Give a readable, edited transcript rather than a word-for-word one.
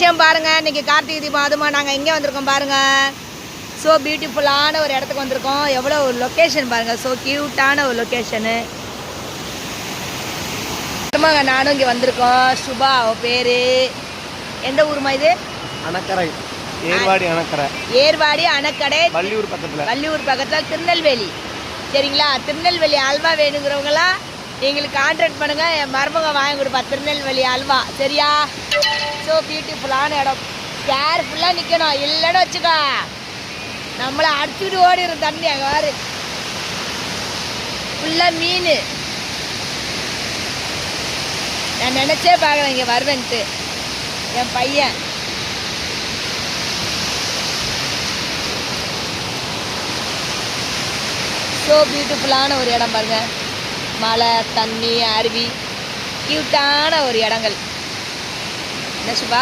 விஷயம் பாருங்கள், இன்றைக்கி கார்த்திகை தீபம் அதுமா நாங்கள் எங்கே வந்திருக்கோம் பாருங்கள். ஸோ பியூட்டிஃபுல்லான ஒரு இடத்துக்கு வந்திருக்கோம். எவ்வளோ ஒரு லொக்கேஷன் பாருங்கள், ஸோ க்யூட்டான ஒரு லொக்கேஷனு. நானும் இங்கே வந்திருக்கோம். சுபா அவள் பேர். எந்த ஊருமா இது? அணக்கரை, ஏர்வாடி அணக்கரை. ஏர்வாடி அணக்கடை, வள்ளியூர் பக்கத்தில். வள்ளியூர் பக்கத்தில் திருநெல்வேலி. சரிங்களா? திருநெல்வேலி அல்வா வேணுங்கிறவங்களாம் எங்களுக்கு கான்ட்ராக்ட் பண்ணுங்கள். என் மருமக வாங்கி கொடுப்பா திருநெல்வேலி அல்வா. சரியா? ஸோ பியூட்டிஃபுல்லான இடம். கேர்ஃபுல்லாக நிற்கணும், இல்லைன்னு வச்சுக்கோ நம்மளை அடிச்சுட்டு ஓடிடும் தண்ணி. அங்கே வாரு ஃபுல்லாக மீன். நான் நினச்சே பார்க்குறேன் இங்கே வருவேன்ட்டு. என் பையன் ஸோ பியூட்டிஃபுல்லான ஒரு இடம் பாருங்க. மலை, தண்ணி, அருவி, க்யூட்டான ஒரு இடங்கள். என்ன சுபா?